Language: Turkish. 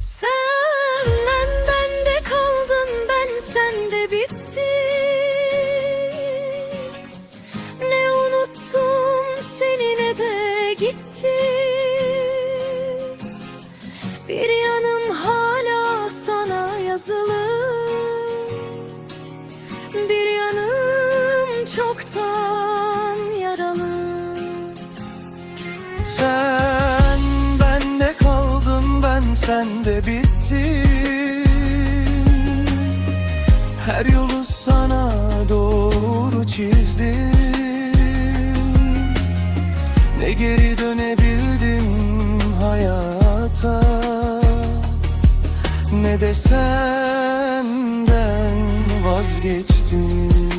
Sen bende kaldın, ben sende bittim. Ne unuttum seni ne de gittim. Bir yanım hala sana yazılı, bir yanım çoktan yaralı. Sen bende kaldın, ben sende bittim. Her yolu sana doğru çizdim. Ne geri dönebildim hayata, ne de senden vazgeçtim.